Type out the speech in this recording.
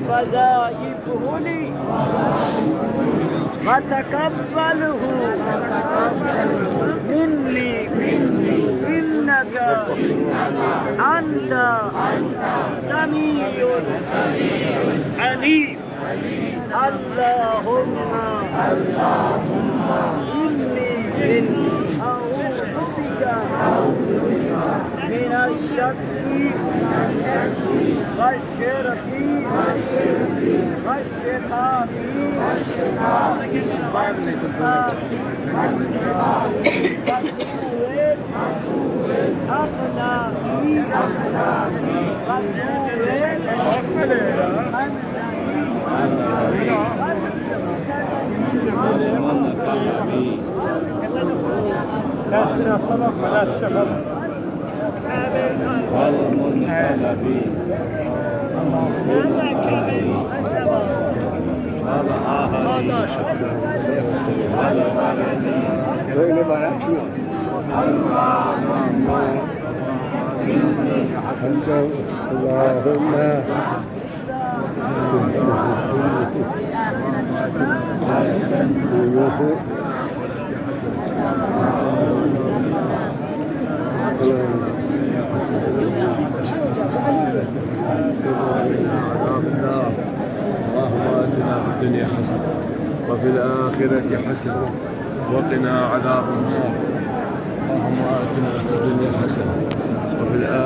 فضائفه لي وتقبله مني إنك أنت سميع عليم. اللهم إني أعوذ بك من الشك والشرك والشقاق وسوء الأخلاق كاسر الصبح ولا تشغل اللهم آتنا في الدنيا حسنة وفي الآخرة حسنة وقنا عذاب النار. اللهم آتنا في الدنيا حسنة وفي الآخرة